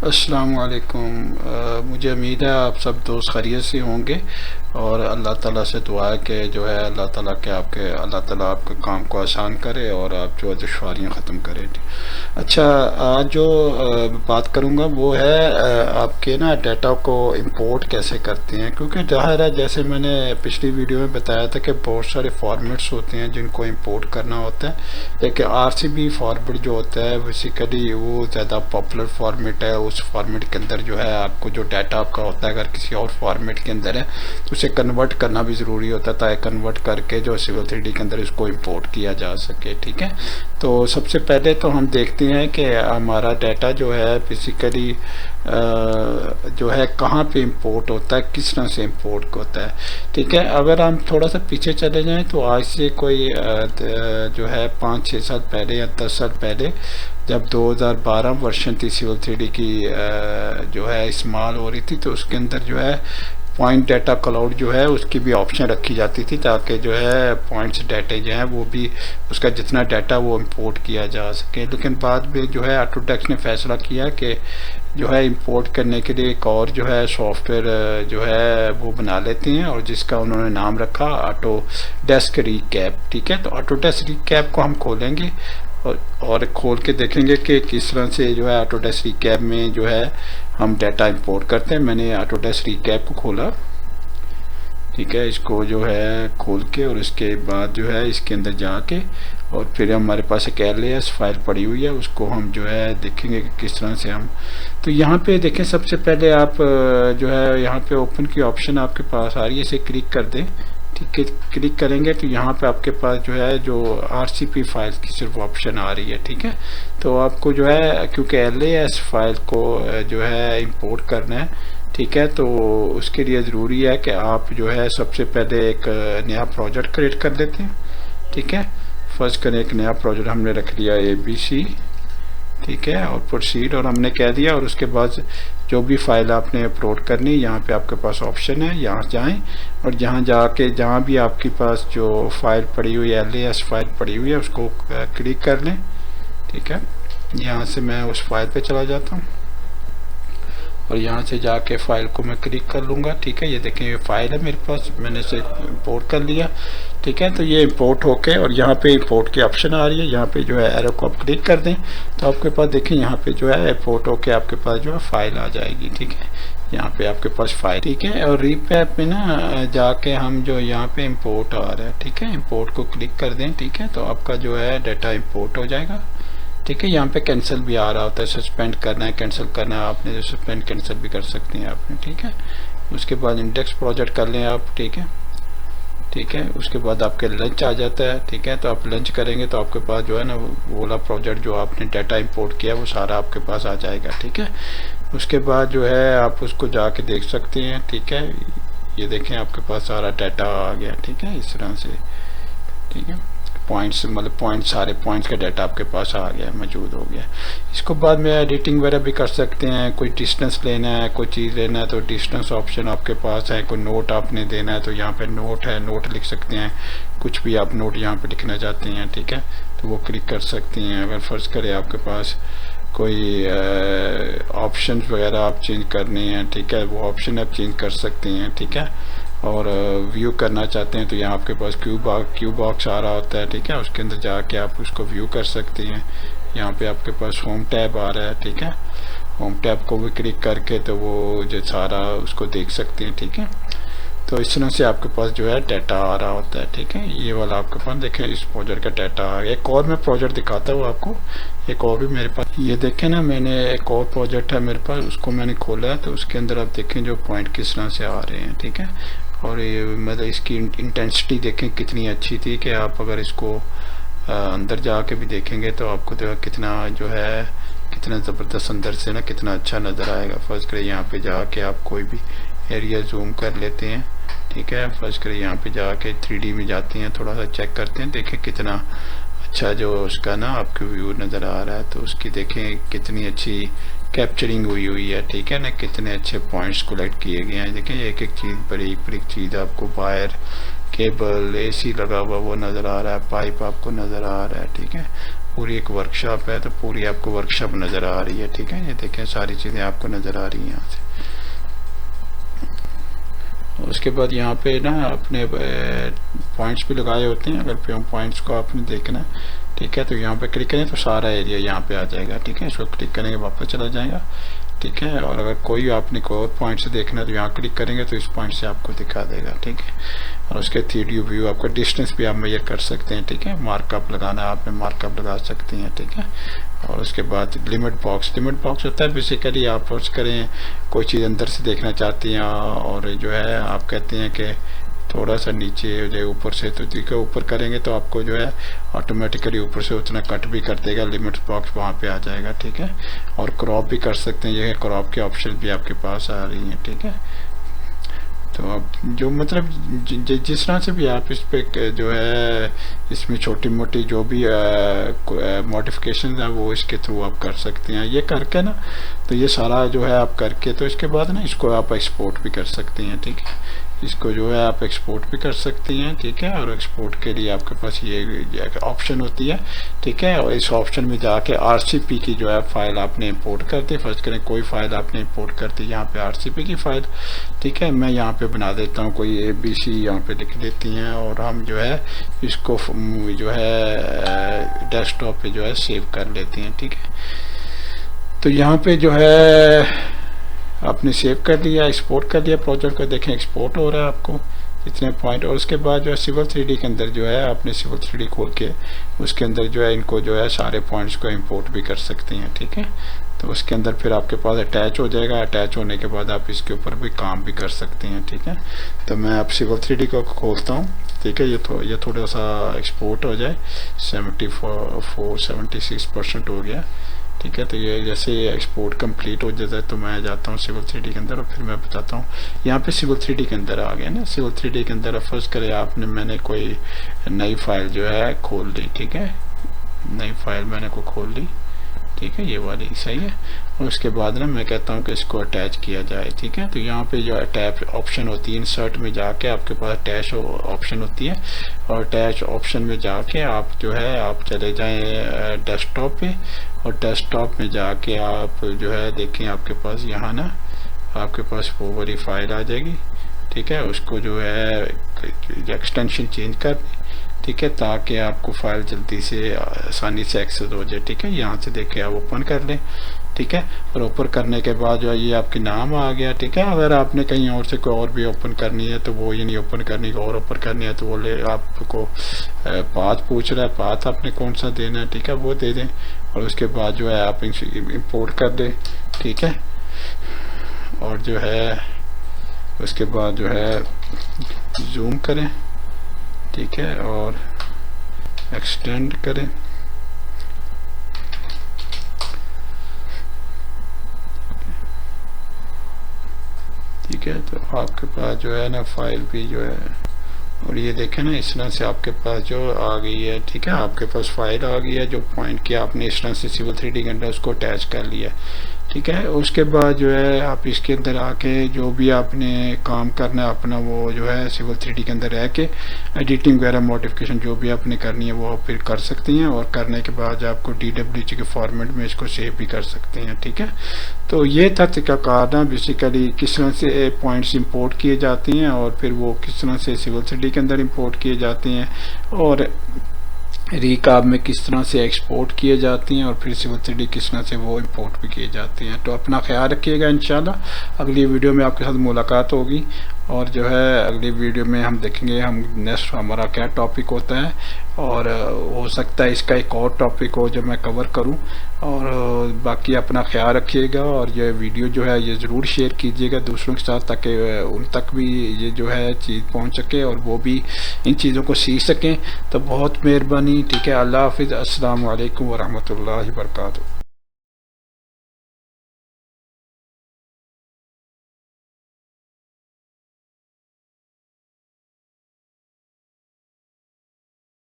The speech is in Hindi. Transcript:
अस्सलाम वालेकुम। मुझे उम्मीद है आप सब दोस्त खैरियत से होंगे और अल्लाह ताला से दुआ है कि जो है अल्लाह ताला आपके काम को आसान करे और आप जो है दुश्वारियाँ ख़त्म करें। अच्छा, आज जो बात करूँगा वो है आपके ना डाटा को इंपोर्ट कैसे करते हैं, क्योंकि ज़ाहिर है जैसे मैंने पिछली वीडियो में बताया था कि बहुत सारे फॉर्मेट्स होते हैं जिनको इंपोर्ट करना होता है। लेकिन आरसीबी फॉर्मेट जो होता है बेसिकली वो ज़्यादा पॉपुलर फॉर्मेट है। उस फॉर्मेट के अंदर जो है आपको जो डाटा आपका होता है अगर किसी और फॉर्मेट के अंदर है तो उसे कन्वर्ट करना भी ज़रूरी होता है ताकि कन्वर्ट करके जो Civil 3D के अंदर इसको इंपोर्ट किया जा सके। ठीक है, तो सबसे पहले तो हम देखते हैं कि हमारा डाटा जो है बेसिकली जो है कहाँ पे इंपोर्ट होता है, किस तरह से इंपोर्ट होता है। ठीक है, अगर हम थोड़ा सा पीछे चले जाएं तो आज से कोई जो है 5-6 साल पहले या 10 साल पहले जब 2012 वर्षन थी Civil 3D की जो है इस्तेमाल हो रही थी, तो उसके अंदर जो है पॉइंट डाटा क्लाउड जो है उसकी भी ऑप्शन रखी जाती थी ताकि जो है पॉइंट्स डाटे जो हैं वो भी उसका जितना डाटा वो इंपोर्ट किया जा सके। लेकिन बाद में जो है ऑटोडेस्क ने फैसला किया कि जो है इंपोर्ट करने के लिए एक और जो है सॉफ्टवेयर जो है वो बना लेते हैं और जिसका उन्होंने नाम रखा ऑटोडेस्क रिकैप। ठीक है, तो ऑटोडेस्क रिकैप को हम खोलेंगे और खोल के देखेंगे कि किस तरह से जो है ऑटोडेस्क रिकैप में जो है हम डाटा इंपोर्ट करते हैं। मैंने ऑटोडेस्क रिकैप को खोला। ठीक है, इसको जो है खोल के और उसके बाद जो है इसके अंदर जाके और फिर हमारे पास एक LAS फाइल पड़ी हुई है, उसको हम जो है देखेंगे कि किस तरह से हम। तो यहाँ पे देखें, सबसे पहले आप जो है यहाँ पे ओपन की ऑप्शन आपके पास आ रही है, इसे क्लिक कर दें। ठीक है, क्लिक करेंगे तो यहाँ पे आपके पास जो है जो RCP फाइल की सिर्फ ऑप्शन आ रही है। ठीक है, तो आपको जो है क्योंकि LAS फाइल को जो है इंपोर्ट करना है, ठीक है, तो उसके लिए ज़रूरी है कि आप जो है सबसे पहले एक नया प्रोजेक्ट क्रिएट कर लेते हैं। ठीक है, फर्स्ट करें एक नया प्रोजेक्ट हमने रख लिया ABC। ठीक है, और प्रोसीड और हमने कह दिया और उसके बाद जो भी फाइल आपने अपलोड करनी यहाँ पे आपके पास ऑप्शन है, यहाँ जाएं और जहाँ भी आपके पास जो फाइल पड़ी हुई है LAS फाइल पड़ी हुई है उसको क्लिक कर लें। ठीक है, यहाँ से मैं उस फाइल पे चला जाता हूँ और यहाँ से जाके फाइल को मैं क्लिक कर लूँगा। ठीक है, ये देखें ये फाइल है मेरे पास, मैंने इसे इंपोर्ट कर लिया। ठीक है, तो ये इंपोर्ट होके और यहाँ पे इंपोर्ट की ऑप्शन आ रही है, यहाँ पे जो है एरो को आप क्लिक कर दें तो आपके पास देखें यहाँ पे जो है इंपोर्ट होके आपके पास जो है फाइल आ जाएगी। ठीक है, यहाँ पे आपके पास फाइल। ठीक है, और रिकैप में ना जाके हम जो यहाँ पे इंपोर्ट आ रहा है, ठीक है, इंपोर्ट को क्लिक कर दें। ठीक है, तो आपका जो है डाटा इंपोर्ट हो जाएगा। ठीक है, यहाँ पे कैंसिल भी आ रहा होता है, सस्पेंड करना है कैंसिल करना है आपने, जो सस्पेंड कैंसिल भी कर सकते हैं आपने। ठीक है, उसके बाद इंडेक्स प्रोजेक्ट कर लें आप। ठीक है, ठीक है, उसके बाद आपके लंच आ जाता है। ठीक है, तो आप लंच करेंगे तो आपके पास जो है ना वो वाला प्रोजेक्ट जो आपने डाटा इंपोर्ट किया वो सारा आपके पास आ जाएगा। ठीक है, उसके बाद जो है आप उसको जाके देख सकते हैं। ठीक है, ये देखें आपके पास सारा डाटा आ गया। ठीक है, इस तरह से। ठीक है, पॉइंट्स मतलब सारे पॉइंट्स का डाटा आपके पास आ गया, मौजूद हो गया। इसको बाद में एडिटिंग वगैरह भी कर सकते हैं, कोई डिस्टेंस लेना है, कोई चीज़ लेना है तो डिस्टेंस ऑप्शन आपके पास है, कोई नोट आपने देना है तो यहाँ पे नोट है, नोट लिख सकते हैं, कुछ भी आप नोट यहाँ पे लिखना चाहते हैं। ठीक है, तो वो क्लिक कर सकते हैं। अगर फर्ज करें आपके पास कोई ऑप्शन वगैरह आप चेंज करने हैं, ठीक है, वो ऑप्शन आप चेंज कर सकते हैं। ठीक है, और व्यू करना चाहते हैं तो यहाँ आपके पास क्यू बॉक्स आ रहा होता है। ठीक है, उसके अंदर जाके आप उसको व्यू कर सकते हैं। यहाँ पे आपके पास होम टैब आ रहा है। ठीक है, होम टैब को भी क्लिक करके तो वो जो सारा उसको देख सकते हैं। ठीक है, तो इस तरह से आपके पास जो है डाटा आ रहा होता है। ठीक है, ये वाला आपके पास देखें इस प्रोजेक्ट का डाटा आ गया। एक और मैं प्रोजेक्ट दिखाता हूँ आपको, एक और भी मेरे पास ये देखें ना, मैंने एक और प्रोजेक्ट है मेरे पास, उसको मैंने खोला है तो उसके अंदर आप देखें जो पॉइंट किस तरह से आ रहे हैं। ठीक है, और ये मतलब इसकी इंटेंसिटी देखें कितनी अच्छी थी कि आप अगर इसको अंदर जाके भी देखेंगे तो आपको जो है कितना जो है कितना ज़बरदस्त अंदर से ना कितना अच्छा नज़र आएगा। फर्स्ट करें यहाँ पे जाके आप कोई भी एरिया जूम कर लेते हैं। ठीक है, फर्स्ट करें यहाँ पे जाके 3D में जाते हैं, थोड़ा सा चेक करते हैं, देखें कितना अच्छा जो उसका ना आपको व्यू नज़र आ रहा है, तो उसकी देखें कितनी अच्छी कैप्चरिंग हुई है। ठीक है ना, कितने अच्छे पॉइंट्स कलेक्ट किए गए हैं। देखें एक एक चीज़ बड़ी बड़ी चीज़ आपको, वायर केबल AC लगा हुआ वो नज़र आ रहा है, पाइप आपको नज़र आ रहा है। ठीक है, पूरी एक वर्कशॉप है, तो पूरी आपको वर्कशॉप नज़र आ रही है। ठीक है, ये देखें सारी चीज़ें आपको नज़र आ रही हैं यहाँ से। उसके बाद यहाँ पे ना अपने पॉइंट्स भी लगाए होते हैं, अगर पॉइंट्स को आपने देखना है, ठीक है, तो यहाँ पे क्लिक करें तो सारा एरिया यहाँ पे आ जाएगा। ठीक है, इसको क्लिक करेंगे वापस चला जाएगा। ठीक है, और अगर कोई आपने कोई और पॉइंट से देखना है तो यहाँ क्लिक करेंगे तो इस पॉइंट से आपको दिखा देगा। ठीक है, और उसके 3D व्यू आपका डिस्टेंस भी आप मेजर कर सकते हैं। ठीक है, मार्कअप लगाना है आपने मार्कअप लगा सकते हैं। ठीक है, और उसके बाद लिमिट बॉक्स होता है बेसिकली आप फर्ज करें कोई चीज़ अंदर से देखना चाहती हैं और जो है आप कहते हैं कि थोड़ा सा नीचे हो जाए ऊपर से, तो ठीक है ऊपर करेंगे तो आपको जो है ऑटोमेटिकली ऊपर से उतना कट भी कर देगा, लिमिट बॉक्स वहाँ पे आ जाएगा। ठीक है, और क्रॉप भी कर सकते हैं, ये क्रॉप के ऑप्शन भी आपके पास आ रही हैं। ठीक है, तो अब जो मतलब जिस तरह से भी आप इस पे जो है इसमें छोटी मोटी जो भी मॉडिफिकेशन है वो इसके थ्रू आप कर सकते हैं। ये करके ना तो ये सारा जो है आप करके तो इसके बाद ना इसको आप एक्सपोर्ट भी कर सकते हैं। ठीक है, इसको जो है आप एक्सपोर्ट भी कर सकती हैं। ठीक है, और एक्सपोर्ट के लिए आपके पास ये ऑप्शन होती है। ठीक है, और इस ऑप्शन में जाके आरसीपी की जो है फाइल आपने इंपोर्ट कर दी। फर्स्ट करें कोई फाइल आपने इंपोर्ट कर दी, यहाँ पे आरसीपी की फाइल। ठीक है, मैं यहाँ पे बना देता हूँ कोई ABC यहाँ पे लिख देती हैं और हम जो है इसको जो है डेस्कटॉप पे जो है सेव कर लेते हैं। ठीक है, तो यहाँ पे जो है आपने सेव कर लिया, एक्सपोर्ट कर लिया प्रोजेक्ट को, देखें एक्सपोर्ट हो रहा है आपको इतने पॉइंट। और उसके बाद जो है सिविल 3D के अंदर जो है आपने सिविल 3D खोल के उसके अंदर जो है इनको जो है सारे पॉइंट्स को इंपोर्ट भी कर सकते हैं। ठीक है, तो उसके अंदर फिर आपके पास अटैच हो जाएगा। अटैच होने के बाद आप इसके ऊपर भी काम भी कर सकते हैं। ठीक है, तो मैं अब सिविल 3D को खोलता हूँ। ठीक है, ये थोड़ा सा एक्सपोर्ट हो जाए, 76% हो गया। ठीक है, तो ये जैसे एक्सपोर्ट कंप्लीट हो जाता है तो मैं जाता हूँ सिविल 3D के अंदर और फिर मैं बताता हूँ। यहाँ पे सिविल 3D के अंदर आ गया ना, सिविल 3D के अंदर फर्स्ट करें आपने मैंने कोई नई फाइल जो है खोल ली। ठीक है, नई फाइल मैंने को खोल ली। ठीक है, ये वाली सही है। और उसके बाद ना मैं कहता हूँ कि इसको अटैच किया जाए। ठीक है, तो यहाँ पे जो अटैच ऑप्शन होती है इंसर्ट में जाके आपके पास अटैच ऑप्शन होती है और अटैच ऑप्शन में जाके आप जो है आप चले जाएं डेस्कटॉप पे और डेस्कटॉप में जाके आप जो है देखें आपके पास यहाँ ना आपके पास वो वाली फाइल आ जाएगी। ठीक है, उसको जो है एक्सटेंशन चेंज कर, ठीक है, ताकि आपको फाइल जल्दी से आसानी से एक्सेस हो जाए। ठीक है, यहाँ से देखे आप ओपन कर लें। ठीक है, और ओपन करने के बाद जो है ये आपके नाम आ गया। ठीक है, अगर आपने कहीं और से कोई और भी ओपन करनी है तो वो ये नहीं ओपन करनी को और ओपन करनी है तो वो ले आपको पाथ पूछ रहा है, पाथ आपने कौन सा देना है। ठीक है, वो दे दें और उसके बाद जो है आप इंपोर्ट कर दें। ठीक है, और जो है उसके बाद जो है जूम करें। ठीक है, और एक्सटेंड करें। ठीक है, तो आपके पास जो है ना फाइल भी जो है और ये देखें ना इस तरह से आपके पास जो आ गई है। ठीक है, आपके पास फाइल आ गई है जो पॉइंट किया आपने इस तरह से सिविल 3D के अंदर उसको अटैच कर लिया। ठीक है, उसके बाद जो है आप इसके अंदर आके जो भी आपने काम करना है अपना वो जो है सिविल 3D के अंदर रह के एडिटिंग वगैरह मॉडिफिकेशन जो भी आपने करनी है वो फिर कर सकती हैं और करने के बाद आपको DWG के फॉर्मेट में इसको सेव भी कर सकते हैं। ठीक है, तो ये था तरीकाकार ना बेसिकली किस तरह से पॉइंट्स इंपोर्ट किए जाती हैं और फिर वो किस तरह से सिविल 3D के अंदर इंपोर्ट किए जाते हैं और रिकाब में किस तरह से एक्सपोर्ट किए जाती हैं और फिर सिविल 3D किस तरह से वो इंपोर्ट भी किए जाते हैं। तो अपना ख्याल रखिएगा, इंशाल्लाह अगली वीडियो में आपके साथ मुलाकात होगी और जो है अगली वीडियो में हम देखेंगे हम नेक्स्ट हमारा क्या टॉपिक होता है और हो सकता है इसका एक और टॉपिक हो जो मैं कवर करूं। और बाकी अपना ख्याल रखिएगा और ये वीडियो जो है ये ज़रूर शेयर कीजिएगा दूसरों के साथ ताकि उन तक भी ये जो है चीज़ पहुंच सके और वो भी इन चीज़ों को सीख सकें। तो बहुत मेहरबानी। ठीक है, अल्लाह हाफिज़, अस्सलाम वालेकुम व रहमतुल्लाहि व बरकातुहू।